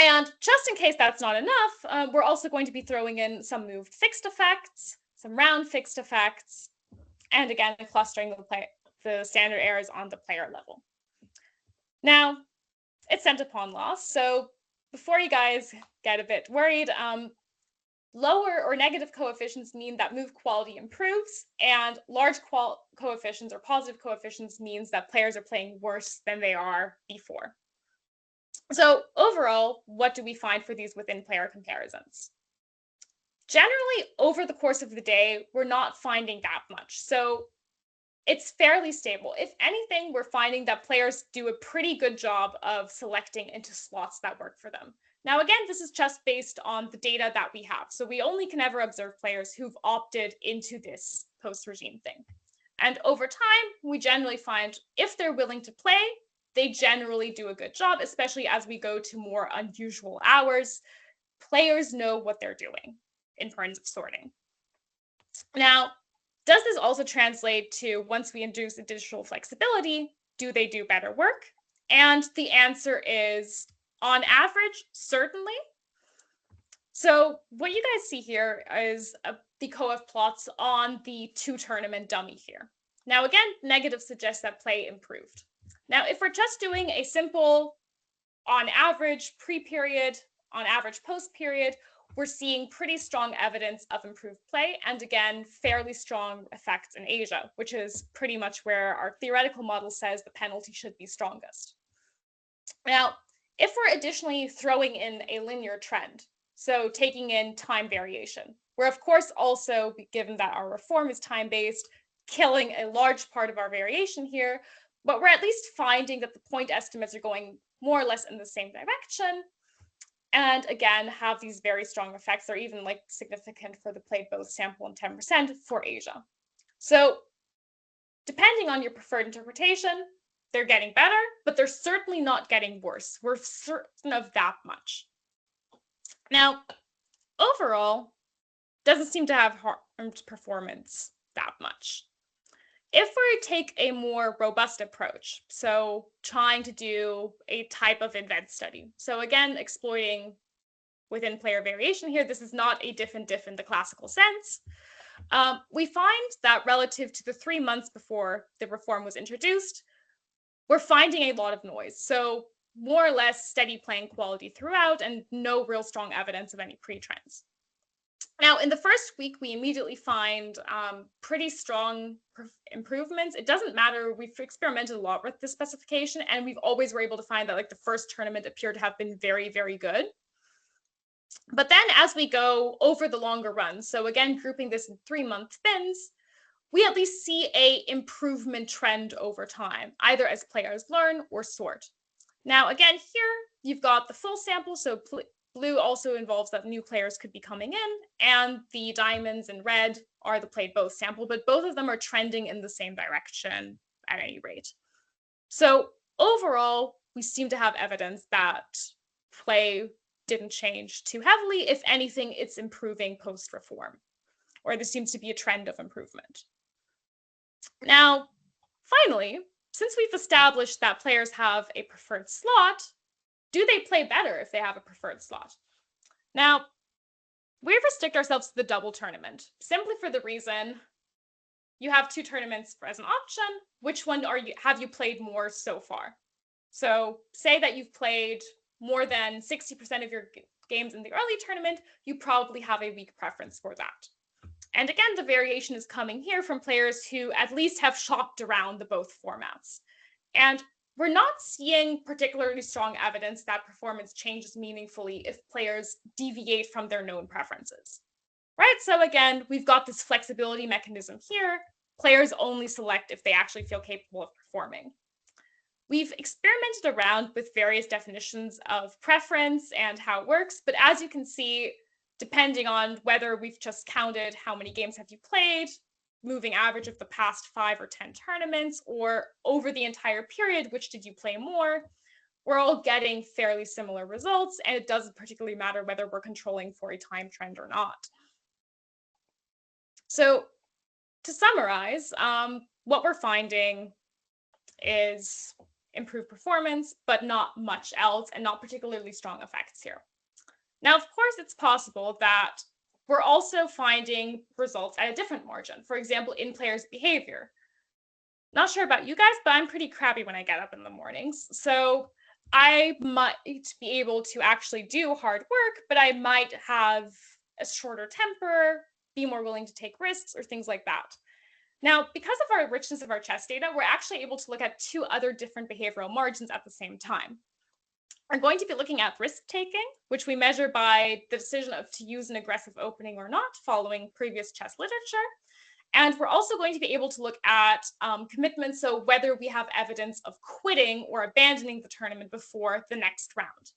And just in case that's not enough, we're also going to be throwing in some moved fixed effects, some round fixed effects, and again, clustering the standard errors on the player level. Now, it's centipon loss, so before you guys get a bit worried, lower or negative coefficients mean that move quality improves, and large coefficients or positive coefficients means that players are playing worse than they are before. So overall, what do we find for these within player comparisons? Generally, over the course of the day, we're not finding that much. So it's fairly stable. If anything, we're finding that players do a pretty good job of selecting into slots that work for them. Now, again, this is just based on the data that we have. So we only can ever observe players who've opted into this post-regime thing. And over time, we generally find if they're willing to play, they generally do a good job, especially as we go to more unusual hours. Players know what they're doing in terms of sorting. Now, does this also translate to once we introduce additional flexibility, do they do better work? And the answer is, on average, certainly. So what you guys see here is the coef plots on the 2-tournament dummy here. Now again, negative suggests that play improved. Now if we're just doing a simple on average pre-period, on average post-period, we're seeing pretty strong evidence of improved play, and again, fairly strong effects in Asia, which is pretty much where our theoretical model says the penalty should be strongest. Now, if we're additionally throwing in a linear trend, so taking in time variation, we're of course also, given that our reform is time-based, killing a large part of our variation here, but we're at least finding that the point estimates are going more or less in the same direction, and again, have these very strong effects. They're even like significant for the played both sample and 10% for Asia. So depending on your preferred interpretation, they're getting better, but they're certainly not getting worse. We're certain of that much. Now, overall, doesn't seem to have harmed performance that much. If we take a more robust approach, so trying to do a type of event study, so again, exploiting within player variation here, this is not a diff in the classical sense. We find that relative to the 3 months before the reform was introduced, we're finding a lot of noise. So more or less steady playing quality throughout and no real strong evidence of any pre-trends. Now, in the first week, we immediately find pretty strong improvements. It doesn't matter. We've experimented a lot with this specification, and we've always were able to find that like the first tournament appeared to have been very, very good. But then as we go over the longer run, so again, grouping this in 3-month spins, we at least see a improvement trend over time, either as players learn or sort. Now, again, here you've got the full sample, so blue also involves that new players could be coming in, and the diamonds and red are the played both sample, but both of them are trending in the same direction at any rate. So overall, we seem to have evidence that play didn't change too heavily. If anything, it's improving post-reform, or there seems to be a trend of improvement. Now, finally, since we've established that players have a preferred slot, do they play better if they have a preferred slot? Now, we restrict ourselves to the double tournament, simply for the reason you have 2 tournaments as an option. Which one have you played more so far? So say that you've played more than 60% of your games in the early tournament, you probably have a weak preference for that. And again, the variation is coming here from players who at least have shopped around the both formats. And we're not seeing particularly strong evidence that performance changes meaningfully if players deviate from their known preferences, right? So again, we've got this flexibility mechanism here. Players only select if they actually feel capable of performing. We've experimented around with various definitions of preference and how it works, but as you can see, depending on whether we've just counted how many games have you played, moving average of the past 5 or 10 tournaments, or over the entire period, which did you play more, we're all getting fairly similar results, and it doesn't particularly matter whether we're controlling for a time trend or not. So to summarize, what we're finding is improved performance, but not much else, and not particularly strong effects here. Now, of course, it's possible that we're also finding results at a different margin. For example, in players' behavior. Not sure about you guys, but I'm pretty crabby when I get up in the mornings. So I might be able to actually do hard work, but I might have a shorter temper, be more willing to take risks, or things like that. Now, because of our richness of our chess data, we're actually able to look at 2 other different behavioral margins at the same time. We're going to be looking at risk-taking, which we measure by the decision of to use an aggressive opening or not, following previous chess literature. And we're also going to be able to look at commitment, so whether we have evidence of quitting or abandoning the tournament before the next round.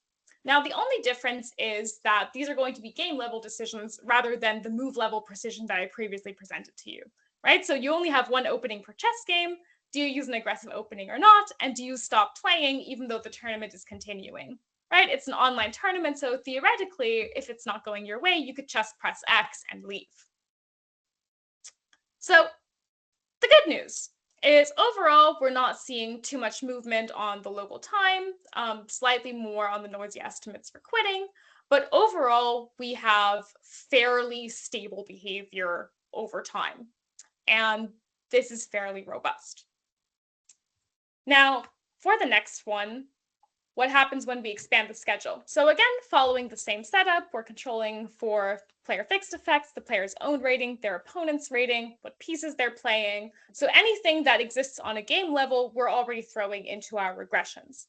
Now, the only difference is that these are going to be game-level decisions rather than the move-level precision that I previously presented to you, right? So you only have 1 opening per chess game. Do you use an aggressive opening or not? And do you stop playing even though the tournament is continuing, right? It's an online tournament, so theoretically, if it's not going your way, you could just press X and leave. So the good news is overall, we're not seeing too much movement on the local time, slightly more on the noisy estimates for quitting, but overall, we have fairly stable behavior over time, and this is fairly robust. Now, for the next one, what happens when we expand the schedule? So again, following the same setup, we're controlling for player fixed effects, the player's own rating, their opponent's rating, what pieces they're playing. So anything that exists on a game level, we're already throwing into our regressions.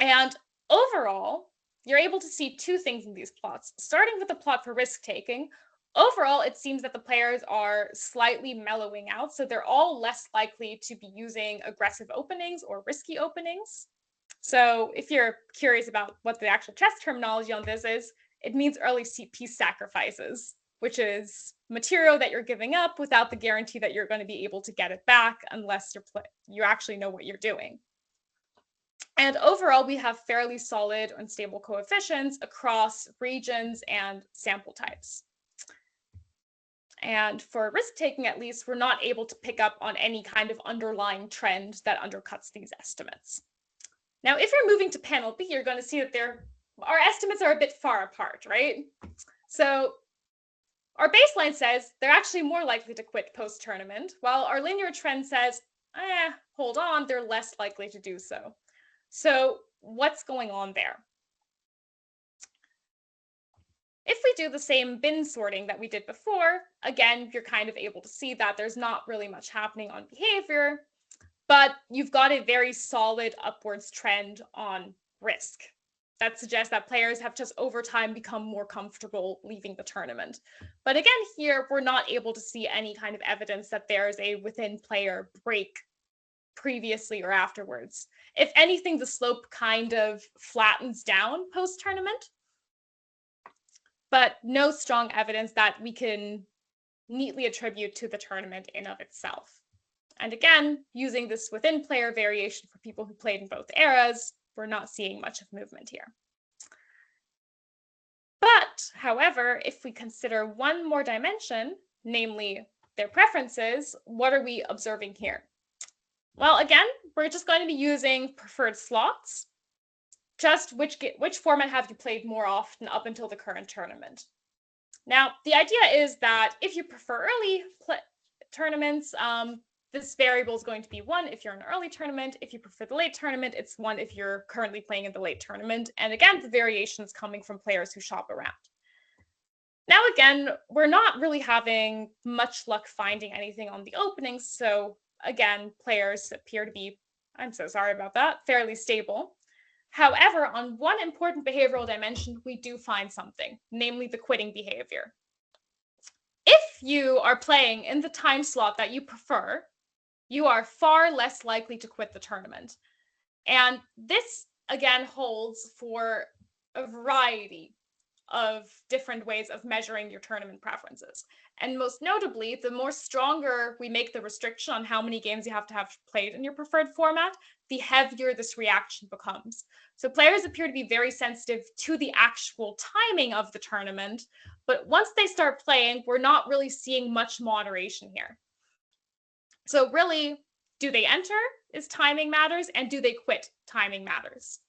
And overall, you're able to see 2 things in these plots. Starting with the plot for risk-taking, overall, it seems that the players are slightly mellowing out, so they're all less likely to be using aggressive openings or risky openings. So if you're curious about what the actual chess terminology on this is, it means early piece sacrifices, which is material that you're giving up without the guarantee that you're going to be able to get it back unless you actually know what you're doing. And overall, we have fairly solid and stable coefficients across regions and sample types. And for risk-taking, at least, we're not able to pick up on any kind of underlying trend that undercuts these estimates. Now, if you're moving to panel B, you're going to see that there our estimates are a bit far apart, right? So our baseline says they're actually more likely to quit post-tournament, while our linear trend says, hold on, they're less likely to do so. So what's going on there? If we do the same bin sorting that we did before, again, you're kind of able to see that there's not really much happening on behavior, but you've got a very solid upwards trend on risk. That suggests that players have just over time become more comfortable leaving the tournament. But again, here, we're not able to see any kind of evidence that there's a within player break previously or afterwards. If anything, the slope kind of flattens down post-tournament, but no strong evidence that we can neatly attribute to the tournament in of itself. And again, using this within player variation for people who played in both eras, we're not seeing much of movement here. But, however, if we consider one more dimension, namely their preferences, what are we observing here? Well, again, we're just going to be using preferred slots. Just which format have you played more often up until the current tournament? Now, the idea is that if you prefer early tournaments, this variable is going to be 1 if you're in an early tournament. If you prefer the late tournament, it's 1 if you're currently playing in the late tournament. And again, the variation is coming from players who shop around. Now, again, we're not really having much luck finding anything on the openings. So again, players appear to be, I'm so sorry about that, fairly stable. However, on one important behavioral dimension, we do find something, namely the quitting behavior. If you are playing in the time slot that you prefer, you are far less likely to quit the tournament. And this, again, holds for a variety of different ways of measuring your tournament preferences. And most notably, the more stronger we make the restriction on how many games you have to have played in your preferred format, the heavier this reaction becomes. So players appear to be very sensitive to the actual timing of the tournament, but once they start playing, we're not really seeing much moderation here. So really, do they enter is timing matters, and do they quit timing matters.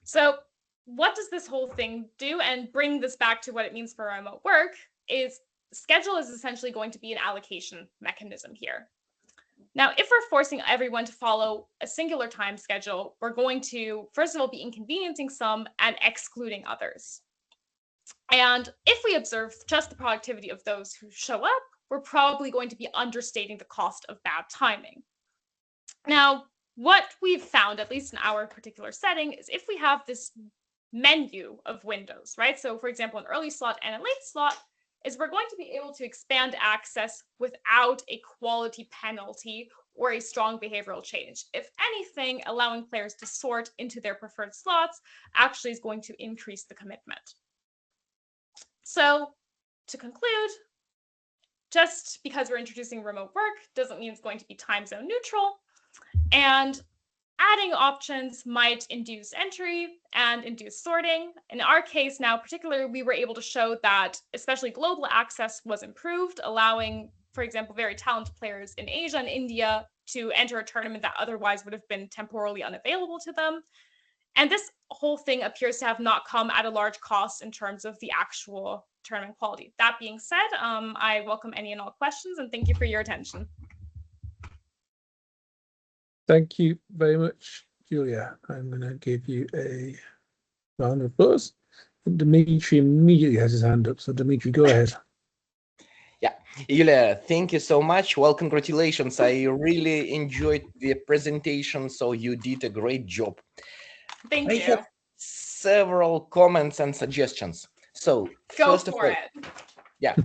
So what does this whole thing do? And bring this back to what it means for remote work is schedule is essentially going to be an allocation mechanism here. Now, if we're forcing everyone to follow a singular time schedule, we're going to, first of all, be inconveniencing some and excluding others. And if we observe just the productivity of those who show up, we're probably going to be understating the cost of bad timing. Now, what we've found, at least in our particular setting, is if we have this menu of windows, right? So for example, an early slot and a late slot, is we're going to be able to expand access without a quality penalty or a strong behavioral change. If anything, allowing players to sort into their preferred slots actually is going to increase the commitment. So to conclude, just because we're introducing remote work doesn't mean it's going to be time zone neutral. And adding options might induce entry and induce sorting. In our case now, particularly, we were able to show that especially global access was improved, allowing, for example, very talented players in Asia and India to enter a tournament that otherwise would have been temporally unavailable to them. And this whole thing appears to have not come at a large cost in terms of the actual tournament quality. That being said, I welcome any and all questions, and thank you for your attention. Thank you very much, Julia. I'm going to give you a round of applause. And Dimitri immediately has his hand up. So Dimitri, go ahead. Yeah, Julia, thank you so much. Well, congratulations. I really enjoyed the presentation, so you did a great job. Thank you. I have several comments and suggestions. So first of all, yeah.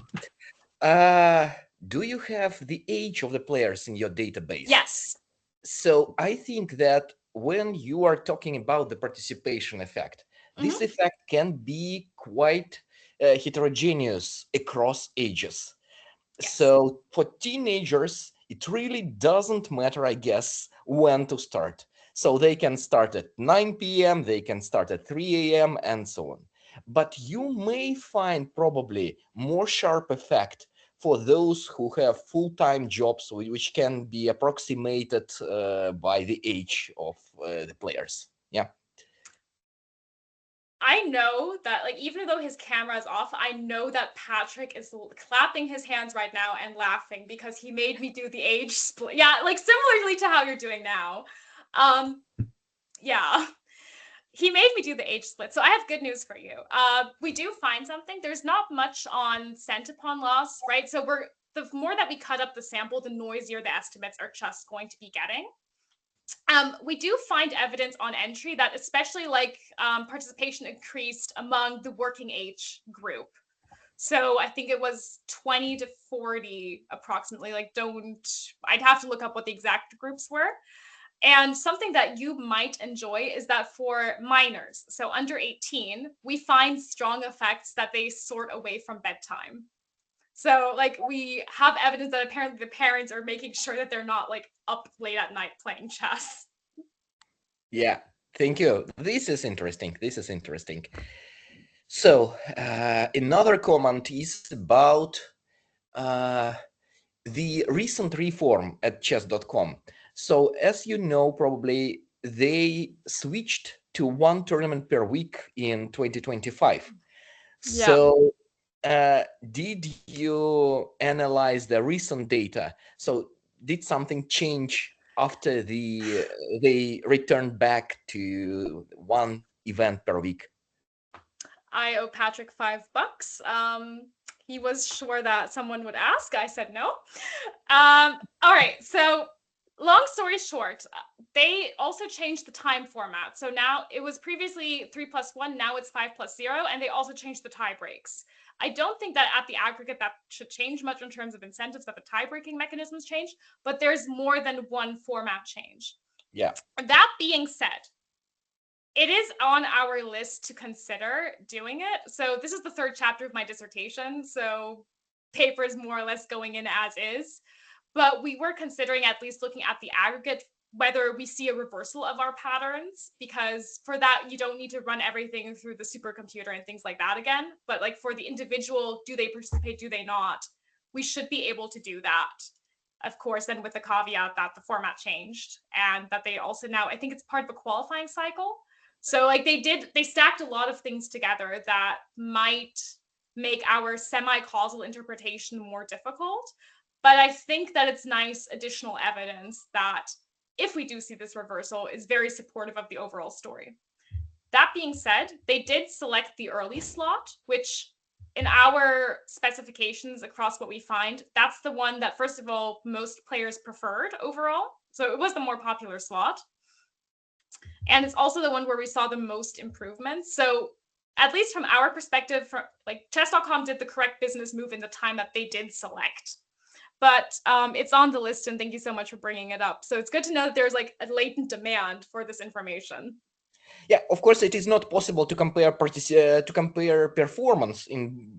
Do you have the age of the players in your database? Yes. So I think that when you are talking about the participation effect, this effect can be quite heterogeneous across ages. Yes. So for teenagers, it really doesn't matter, I guess, when to start. So they can start at 9 p.m., they can start at 3 a.m., and so on. But you may find probably more sharp effect for those who have full-time jobs, which can be approximated by the age of the players. Yeah. I know that, like, even though his camera is off, I know that Patrick is clapping his hands right now and laughing because he made me do the age split. Yeah, like similarly to how you're doing now. Yeah, he made me do the age split. So I have good news for you. We do find something. There's not much on scent upon loss, right? So the more that we cut up the sample, the noisier the estimates are just going to be getting. We do find evidence on entry that especially like participation increased among the working age group. So I think it was 20 to 40 approximately. Like, I'd have to look up what the exact groups were. And something that you might enjoy is that for minors, so under 18, we find strong effects that they sort away from bedtime. So like we have evidence that apparently the parents are making sure that they're not like up late at night playing chess. Yeah, thank you. This is interesting. This is interesting. So another comment is about the recent reform at chess.com. So as you know, probably they switched to one tournament per week in 2025. Yeah. So did you analyze the recent data? So did something change after they returned back to one event per week? I owe Patrick $5. He was sure that someone would ask. I said no. All right. So long story short, they also changed the time format. So now it was previously 3+1. Now it's 5+0. And they also changed the tie breaks. I don't think that at the aggregate that should change much in terms of incentives that the tie breaking mechanisms change, but there's more than one format change. Yeah. That being said, it is on our list to consider doing it. So this is the third chapter of my dissertation. So paper is more or less going in as is. But we were considering at least looking at the aggregate, whether we see a reversal of our patterns, because for that, you don't need to run everything through the supercomputer and things like that again. But like for the individual, do they participate, do they not? We should be able to do that. Of course, then with the caveat that the format changed and that they also now, I think it's part of a qualifying cycle. So like they stacked a lot of things together that might make our semi-causal interpretation more difficult. But I think that it's nice additional evidence that if we do see this reversal is very supportive of the overall story. That being said, they did select the early slot, which in our specifications across what we find, that's the one that, first of all, most players preferred overall. So it was the more popular slot. And it's also the one where we saw the most improvements. So at least from our perspective, like chess.com did the correct business move in the time that they did select. But it's on the list, and thank you so much for bringing it up. So it's good to know that there's like a latent demand for this information. Yeah, of course, it is not possible to compare performance in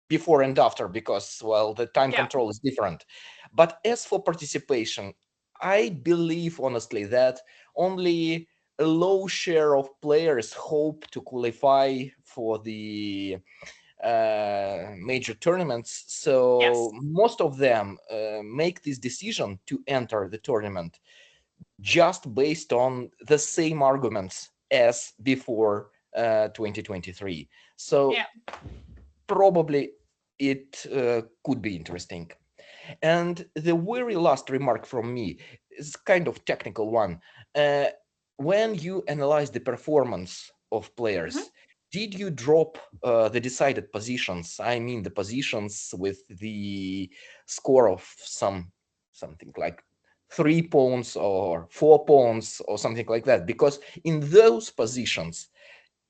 before and after because, well, the time control is different. But as for participation, I believe honestly that only a low share of players hope to qualify for the major tournaments. So most of them make this decision to enter the tournament just based on the same arguments as before 2023. So probably it could be interesting. And the very last remark from me is kind of technical one. When you analyze the performance of players, did you drop the decided positions? I mean, the positions with the score of something like 3 pawns or 4 pawns or something like that, because in those positions,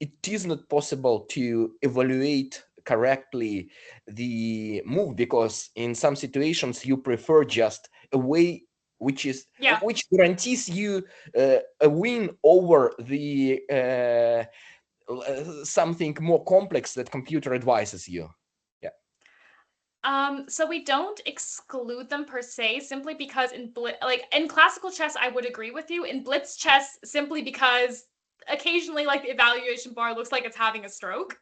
it is not possible to evaluate correctly the move, because in some situations you prefer just a way which guarantees you a win over the something more complex that computer advises you. So we don't exclude them per se, simply because in classical chess, I would agree with you. In blitz chess, simply because occasionally like the evaluation bar looks like it's having a stroke.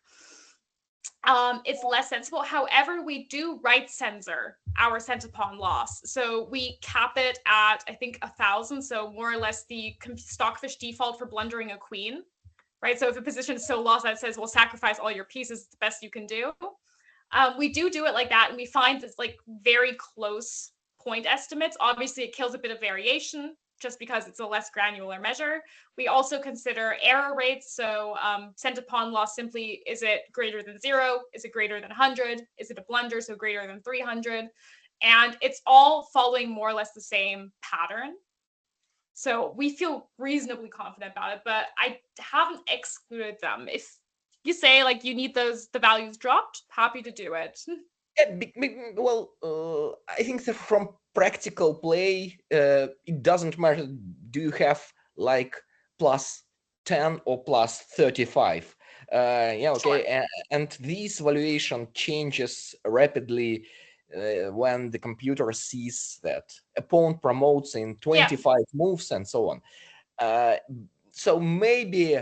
It's less sensible. However, we do right censor our scent upon loss. So we cap it at, I think, 1,000. So more or less the stockfish default for blundering a queen. right? So if a position is so lost that it says, well, sacrifice all your pieces, it's the best you can do. We do it like that, and we find this like very close point estimates. Obviously, it kills a bit of variation just because it's a less granular measure. We also consider error rates. So cent upon loss simply, is it greater than 0? Is it greater than 100? Is it a blunder, so greater than 300? And it's all following more or less the same pattern. So we feel reasonably confident about it, but I haven't excluded them. If you say like you need the values dropped, happy to do it. Well, I think that from practical play, it doesn't matter. Do you have like plus 10 or plus 35? Yeah, okay. Sure. And this valuation changes rapidly when the computer sees that a pawn promotes in 25 moves and so on. So maybe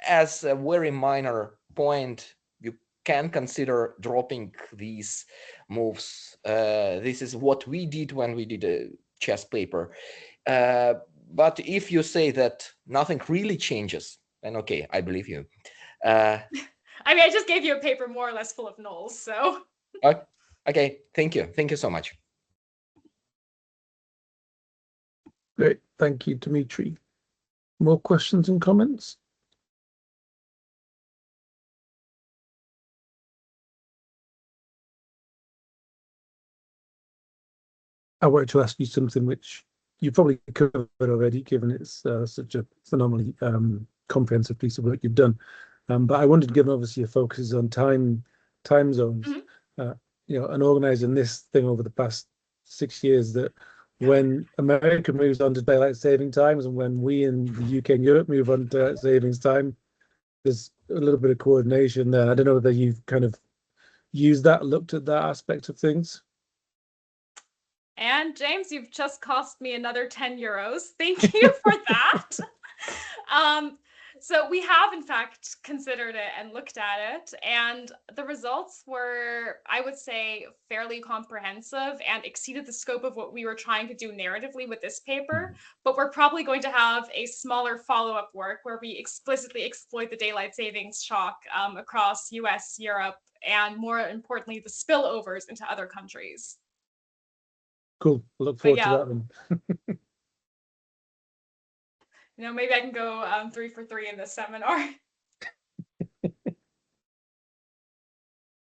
as a very minor point, you can consider dropping these moves. This is what we did when we did a chess paper. But if you say that nothing really changes, then okay, I believe you. I mean, I just gave you a paper more or less full of nulls, so. Okay, thank you. Thank you so much. Great, thank you, Dmitry. More questions and comments? I wanted to ask you something which you probably covered already, given it's such a phenomenally comprehensive piece of work you've done. But I wondered, given obviously your focus is on time zones, and organizing this thing over the past 6 years, that when America moves on to daylight saving times and when we in the UK and Europe move on to daylight savings time, there's a little bit of coordination there. I don't know whether you've kind of used that, looked at that aspect of things. And James, you've just cost me another 10 euros. Thank you for that. So we have, in fact, considered it and looked at it. And the results were, I would say, fairly comprehensive and exceeded the scope of what we were trying to do narratively with this paper. But we're probably going to have a smaller follow-up work where we explicitly exploit the daylight savings shock across US, Europe, and more importantly, the spillovers into other countries. Cool. I look forward to that then. Maybe I can go 3 for 3 in this seminar.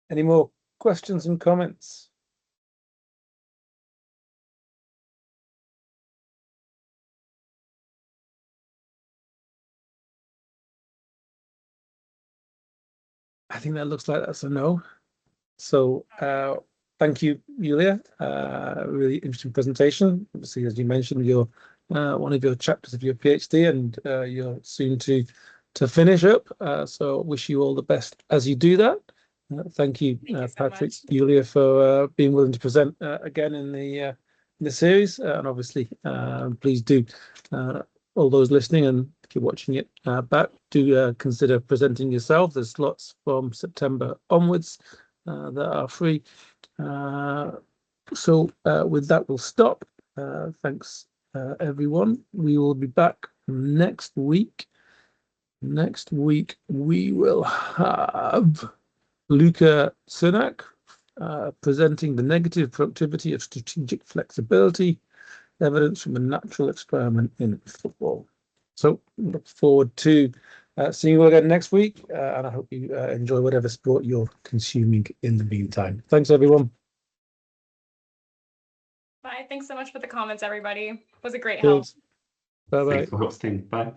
Any more questions and comments? I think that looks like that's a no. So thank you, Julia. Really interesting presentation. Obviously, as you mentioned, you're one of your chapters of your PhD, and you're soon to finish up. So wish you all the best as you do that. Thank you, Patrick, Julia, for being willing to present again in the series. And obviously, please do, all those listening and if you're watching it back, do consider presenting yourself. There's slots from September onwards that are free. So with that, we'll stop. Thanks, everyone. We will be back next week. Next week, we will have Luca Sunak presenting the negative productivity of strategic flexibility, evidence from a natural experiment in football. So look forward to seeing you all again next week, and I hope you enjoy whatever sport you're consuming in the meantime. Thanks, everyone. Bye. Thanks so much for the comments, everybody. It was a great help. Bye-bye. Thanks for hosting. Bye.